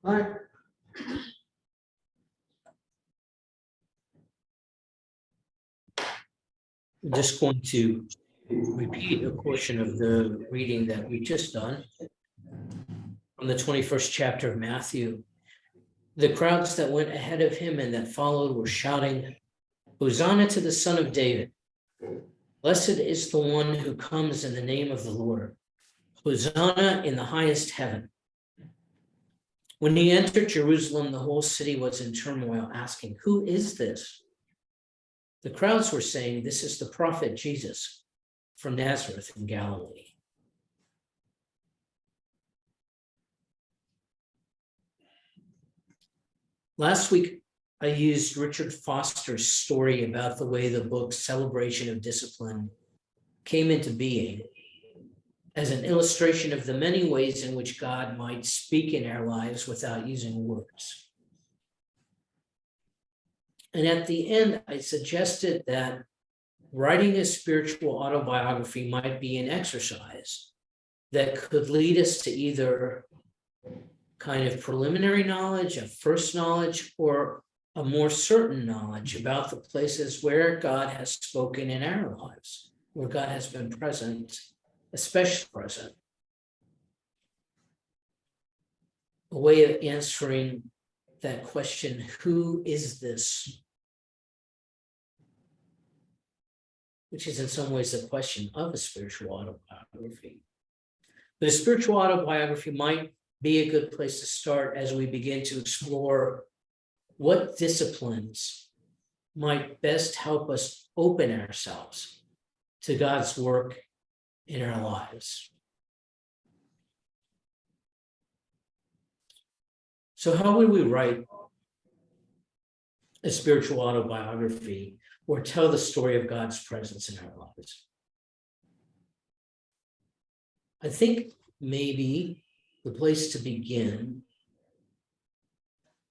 Aye. I'm just going to repeat a portion of the reading that we just done from the 21st chapter of Matthew. The crowds that went ahead of him and that followed were shouting, "Hosanna to the Son of David. Blessed is the one who comes in the name of the Lord. Hosanna in the highest heaven." When he entered Jerusalem, the whole city was in turmoil, asking, "Who is this?" The crowds were saying, "This is the prophet Jesus from Nazareth in Galilee." Last week, I used Richard Foster's story about the way the book Celebration of Discipline came into being as an illustration of the many ways in which God might speak in our lives without using words. And at the end, I suggested that writing a spiritual autobiography might be an exercise that could lead us to either kind of preliminary knowledge, a first knowledge, or a more certain knowledge about the places where God has spoken in our lives, where God has been present, especially present. A way of answering that question, who is this? Which is in some ways the question of a spiritual autobiography. But a spiritual autobiography might be a good place to start as we begin to explore what disciplines might best help us open ourselves to God's work in our lives. So how would we write a spiritual autobiography or tell the story of God's presence in our lives? I think maybe the place to begin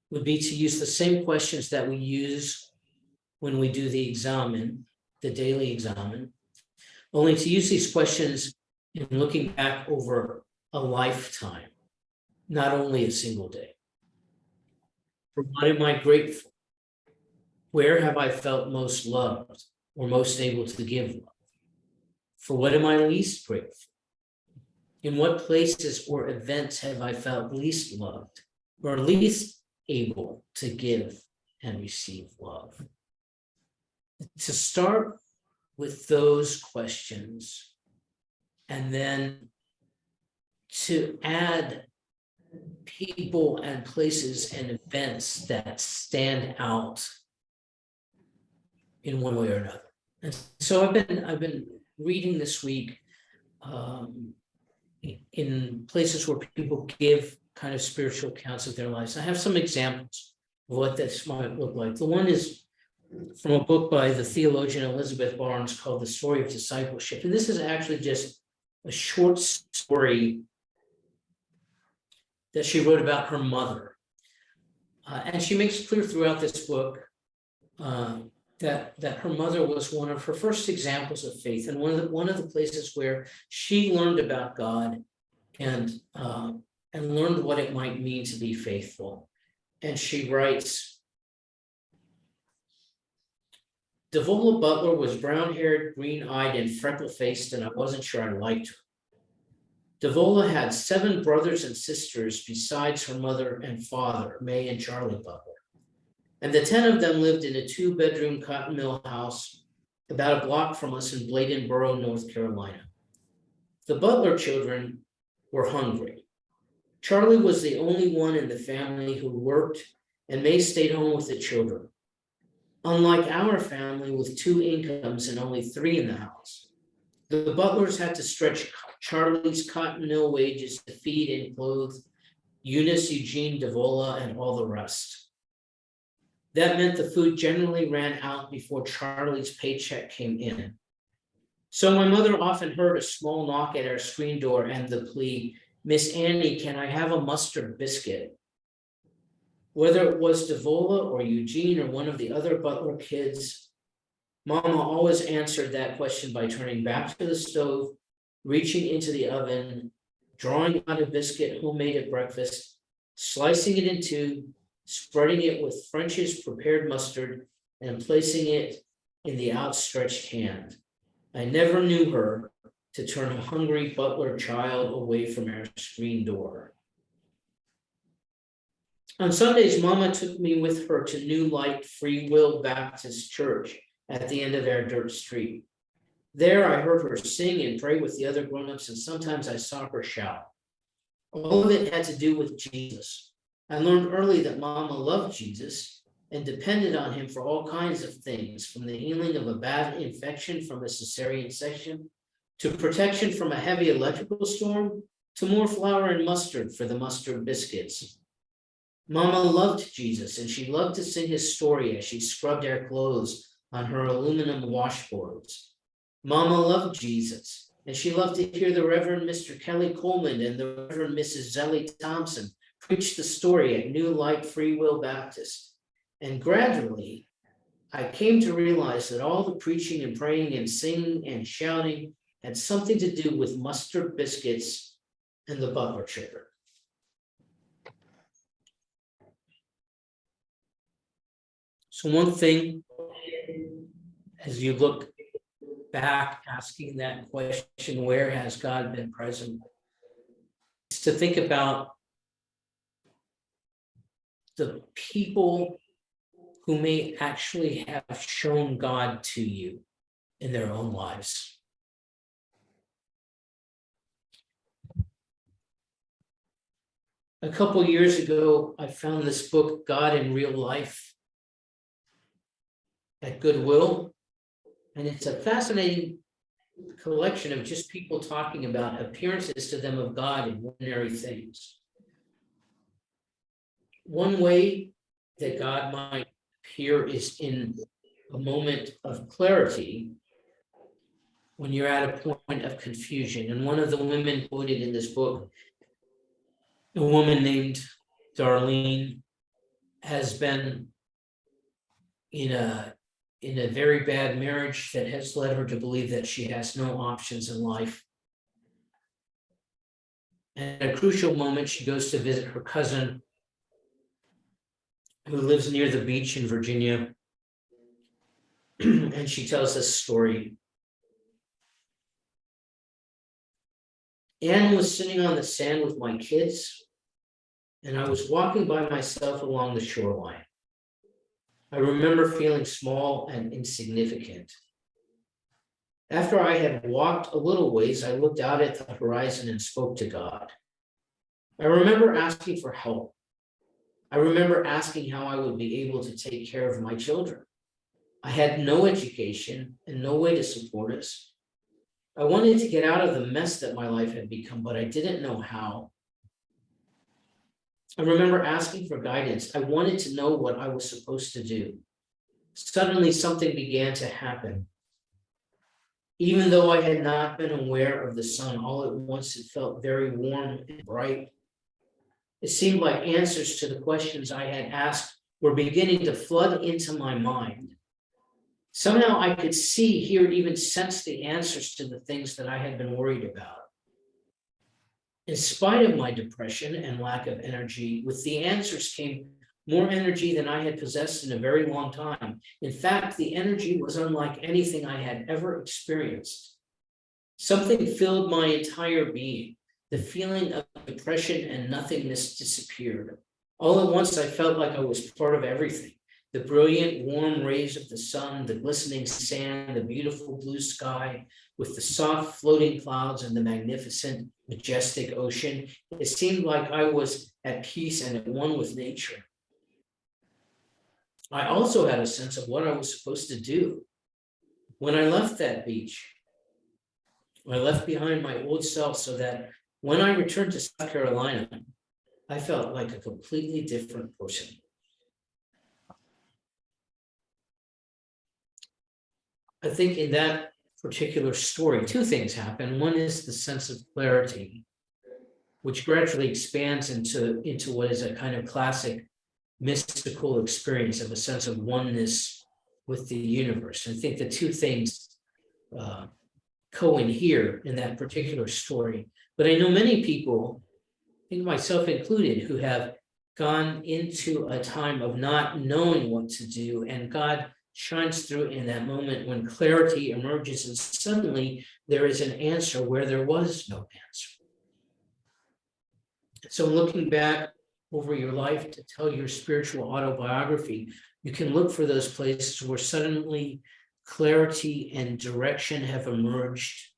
would be to use the same questions that we use when we do the examen, the daily examen, only to use these questions in looking back over a lifetime, not only a single day. For what am I grateful? Where have I felt most loved or most able to give love? For what am I least grateful? In what places or events have I felt least loved or least able to give and receive love? To start with those questions and then to add people and places and events that stand out in one way or another. And so I've been reading this week in places where people give kind of spiritual accounts of their lives. I have some examples of what this might look like. The one is from a book by the theologian Elizabeth Barnes called The Story of Discipleship. And this is actually just a short story that she wrote about her mother. And she makes clear throughout this book that her mother was one of her first examples of faith, and one of the places where she learned about God and learned what it might mean to be faithful. And she writes, "Devola Butler was brown-haired, green-eyed, and freckle-faced, and I wasn't sure I liked her. Devola had 7 brothers and sisters besides her mother and father, May and Charlie Butler. And the 10 of them lived in a 2-bedroom cotton mill house about a block from us in Bladenboro, North Carolina. The Butler children were hungry. Charlie was the only one in the family who worked, and May stayed home with the children. Unlike our family with 2 incomes and only 3 in the house, the Butlers had to stretch Charlie's cotton mill wages to feed and clothe Eunice, Eugene, Devola, and all the rest. That meant the food generally ran out before Charlie's paycheck came in. So my mother often heard a small knock at our screen door and the plea, 'Miss Annie, can I have a mustard biscuit?' Whether it was Devola or Eugene or one of the other Butler kids, Mama always answered that question by turning back to the stove, reaching into the oven, drawing out a biscuit homemade at breakfast, slicing it in two, spreading it with French's prepared mustard, and placing it in the outstretched hand. I never knew her to turn a hungry butler child away from our screen door. On Sundays, Mama took me with her to New Light Free Will Baptist Church at the end of our dirt street. There, I heard her sing and pray with the other grown-ups, and sometimes I saw her shout. All of it had to do with Jesus. I learned early that Mama loved Jesus and depended on him for all kinds of things, from the healing of a bad infection from a cesarean section, to protection from a heavy electrical storm, to more flour and mustard for the mustard biscuits. Mama loved Jesus, and she loved to sing his story as she scrubbed our clothes on her aluminum washboards. Mama loved Jesus, and she loved to hear the Reverend Mr. Kelly Coleman and the Reverend Mrs. Zelly Thompson preach the story at New Light Free Will Baptist. And gradually, I came to realize that all the preaching and praying and singing and shouting had something to do with mustard biscuits and the butler children. So one thing, as you look back asking that question, where has God been present? Is to think about the people who may actually have shown God to you in their own lives. A couple years ago, I found this book, God in Real Life, at Goodwill. And it's a fascinating collection of just people talking about appearances to them of God in ordinary things. One way that God might appear is in a moment of clarity when you're at a point of confusion. And one of the women quoted in this book, a woman named Darlene, has been in a very bad marriage that has led her to believe that she has no options in life. And at a crucial moment, she goes to visit her cousin who lives near the beach in Virginia. And she tells this story. Anne was sitting on the sand with my kids, and I was walking by myself along the shoreline. I remember feeling small and insignificant. After I had walked a little ways, I looked out at the horizon and spoke to God. I remember asking for help. I remember asking how I would be able to take care of my children. I had no education and no way to support us. I wanted to get out of the mess that my life had become, but I didn't know how. I remember asking for guidance. I wanted to know what I was supposed to do. Suddenly, something began to happen. Even though I had not been aware of the sun, all at once it felt very warm and bright. It seemed like answers to the questions I had asked were beginning to flood into my mind. Somehow I could see, hear, even sense the answers to the things that I had been worried about. In spite of my depression and lack of energy, with the answers came more energy than I had possessed in a very long time. In fact, the energy was unlike anything I had ever experienced. Something filled my entire being. The feeling of depression and nothingness disappeared. All at once, I felt like I was part of everything. The brilliant, warm rays of the sun, the glistening sand, the beautiful blue sky, with the soft floating clouds and the magnificent, majestic ocean. It seemed like I was at peace and at one with nature. I also had a sense of what I was supposed to do. When I left that beach, I left behind my old self so that when I returned to South Carolina, I felt like a completely different person. I think in that particular story, two things happen. One is the sense of clarity, which gradually expands into what is a kind of classic mystical experience of a sense of oneness with the universe. I think the two things co-inhere in that particular story. But I know many people, I think myself included, who have gone into a time of not knowing what to do, and God shines through in that moment when clarity emerges, and suddenly there is an answer where there was no answer. So looking back over your life to tell your spiritual autobiography, you can look for those places where suddenly clarity and direction have emerged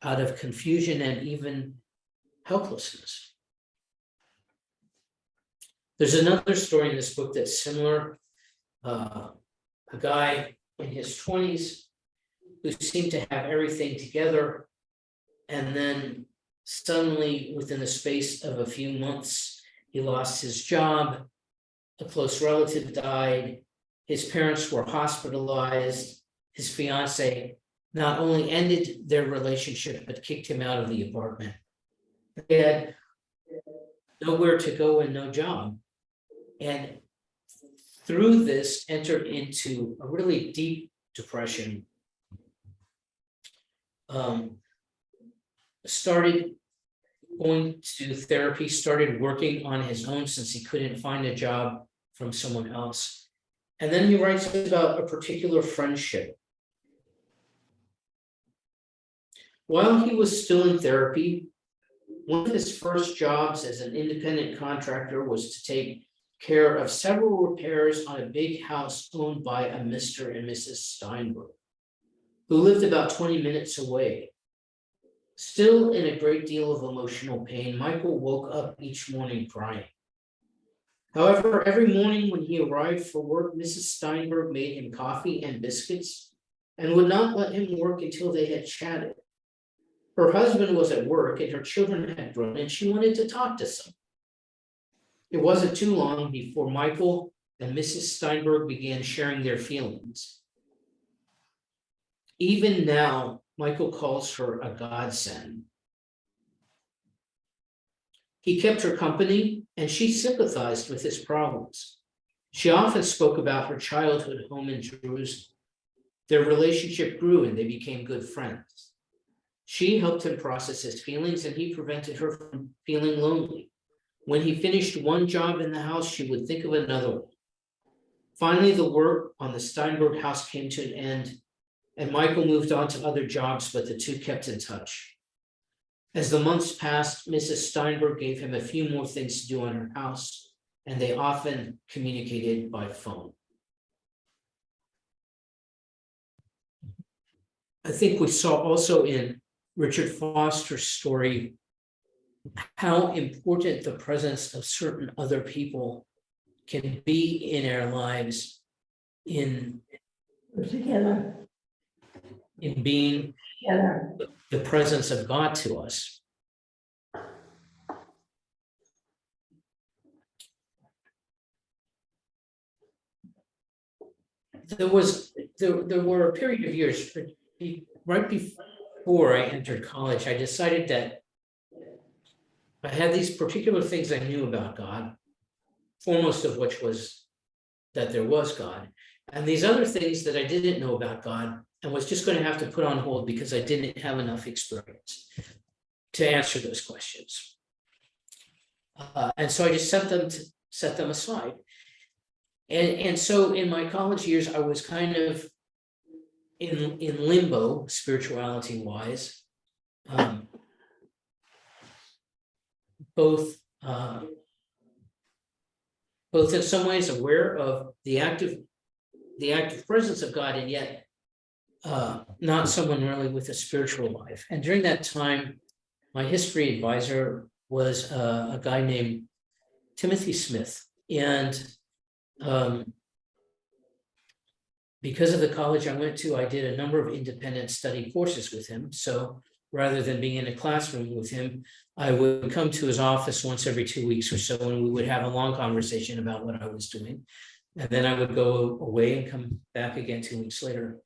out of confusion and even helplessness. There's another story in this book that's similar. A guy in his 20s who seemed to have everything together, and then suddenly, within the space of a few months, he lost his job, a close relative died, his parents were hospitalized, his fiance not only ended their relationship, but kicked him out of the apartment. He had nowhere to go and no job. And through this, entered into a really deep depression. Started going to therapy, started working on his own since he couldn't find a job from someone else. And then he writes about a particular friendship. While he was still in therapy, one of his first jobs as an independent contractor was to take care of several repairs on a big house owned by a Mr. and Mrs. Steinberg, who lived about 20 minutes away. Still in a great deal of emotional pain, Michael woke up each morning crying. However, every morning when he arrived for work, Mrs. Steinberg made him coffee and biscuits and would not let him work until they had chatted. Her husband was at work and her children had grown, and she wanted to talk to someone. It wasn't too long before Michael and Mrs. Steinberg began sharing their feelings. Even now, Michael calls her a godsend. He kept her company, and she sympathized with his problems. She often spoke about her childhood home in Jerusalem. Their relationship grew, and they became good friends. She helped him process his feelings, and he prevented her from feeling lonely. When he finished one job in the house, she would think of another one. Finally, the work on the Steinberg house came to an end, and Michael moved on to other jobs, but the two kept in touch. As the months passed, Mrs. Steinberg gave him a few more things to do on her house, and they often communicated by phone. I think we saw also in Richard Foster's story how important the presence of certain other people can be in our lives in being the presence of God to us. There were a period of years, right before I entered college, I decided that I had these particular things I knew about God, foremost of which was that there was God, and these other things that I didn't know about God and was just going to have to put on hold because I didn't have enough experience to answer those questions. And so I just set them aside. And so in my college years, I was kind of in limbo, spirituality wise, both in some ways aware of the active presence of God, and yet not someone really with a spiritual life. And during that time, my history advisor was a guy named Timothy Smith. And because of the college I went to, I did a number of independent study courses with him. So rather than being in a classroom with him, I would come to his office once every 2 weeks or so, and we would have a long conversation about what I was doing. And then I would go away and come back again 2 weeks later.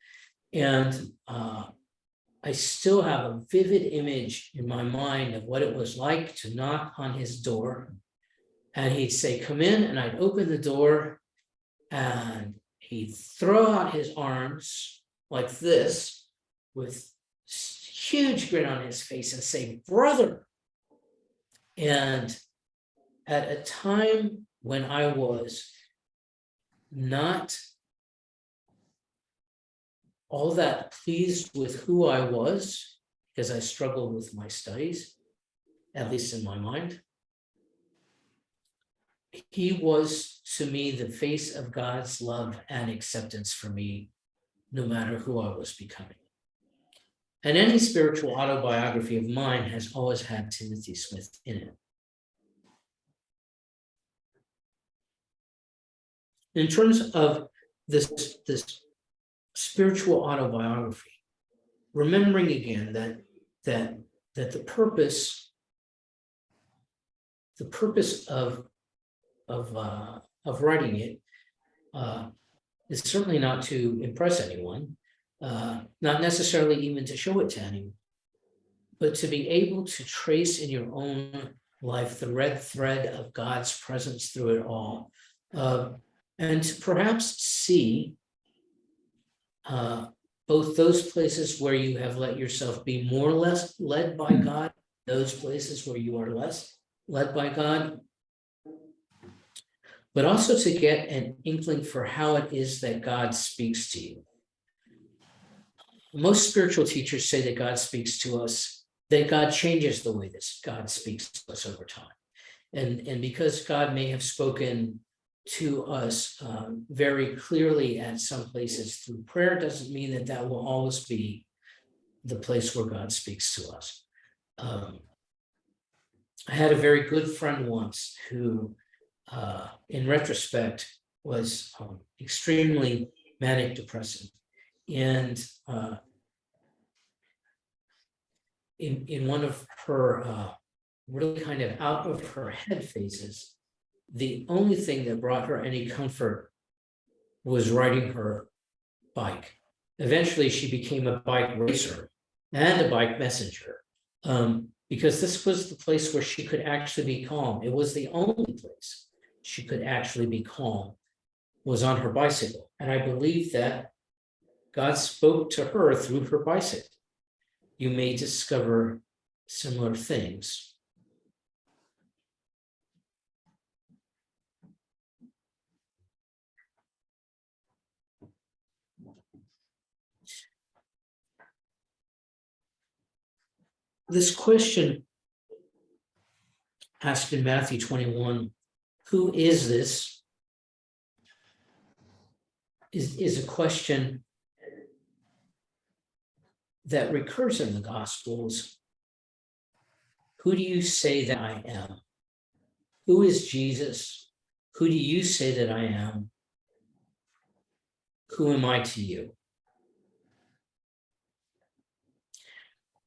And I still have a vivid image in my mind of what it was like to knock on his door. And he'd say, "Come in," and I'd open the door, and he'd throw out his arms like this with huge grin on his face and say, "Brother." And at a time when I was not all that pleased with who I was, because I struggled with my studies, at least in my mind. He was, to me, the face of God's love and acceptance for me, no matter who I was becoming. And any spiritual autobiography of mine has always had Timothy Smith in it. In terms of this spiritual autobiography, remembering again that the purpose of writing it is certainly not to impress anyone, not necessarily even to show it to anyone, but to be able to trace in your own life the red thread of God's presence through it all, and to perhaps see both those places where you have let yourself be more or less led by God, those places where you are less led by God, but also to get an inkling for how it is that God speaks to you. Most spiritual teachers say that God speaks to us, that God changes the way that God speaks to us over time. And because God may have spoken to us very clearly at some places through prayer, doesn't mean that that will always be the place where God speaks to us. I had a very good friend once who, in retrospect, was extremely manic depressive. And in one of her really kind of out of her head phases, the only thing that brought her any comfort was riding her bike. Eventually, she became a bike racer and a bike messenger, because this was the place where she could actually be calm. It was the only place she could actually be calm, was on her bicycle. And I believe that God spoke to her through her bicycle. You may discover similar things. This question asked in Matthew 21, who is this? Is a question that recurs in the Gospels. Who do you say that I am? Who is Jesus? Who do you say that I am? Who am I to you?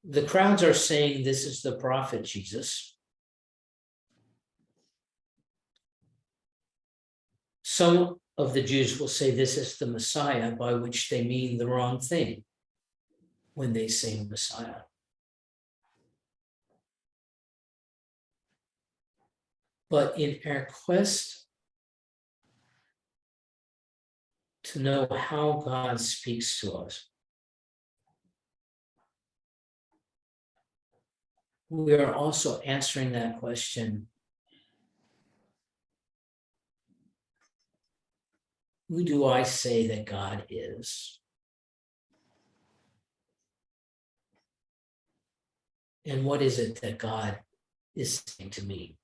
The crowds are saying this is the prophet Jesus. Some of the Jews will say this is the Messiah, by which they mean the wrong thing when they say Messiah. But in our quest to know how God speaks to us, we are also answering that question, who do I say that God is? And what is it that God is saying to me?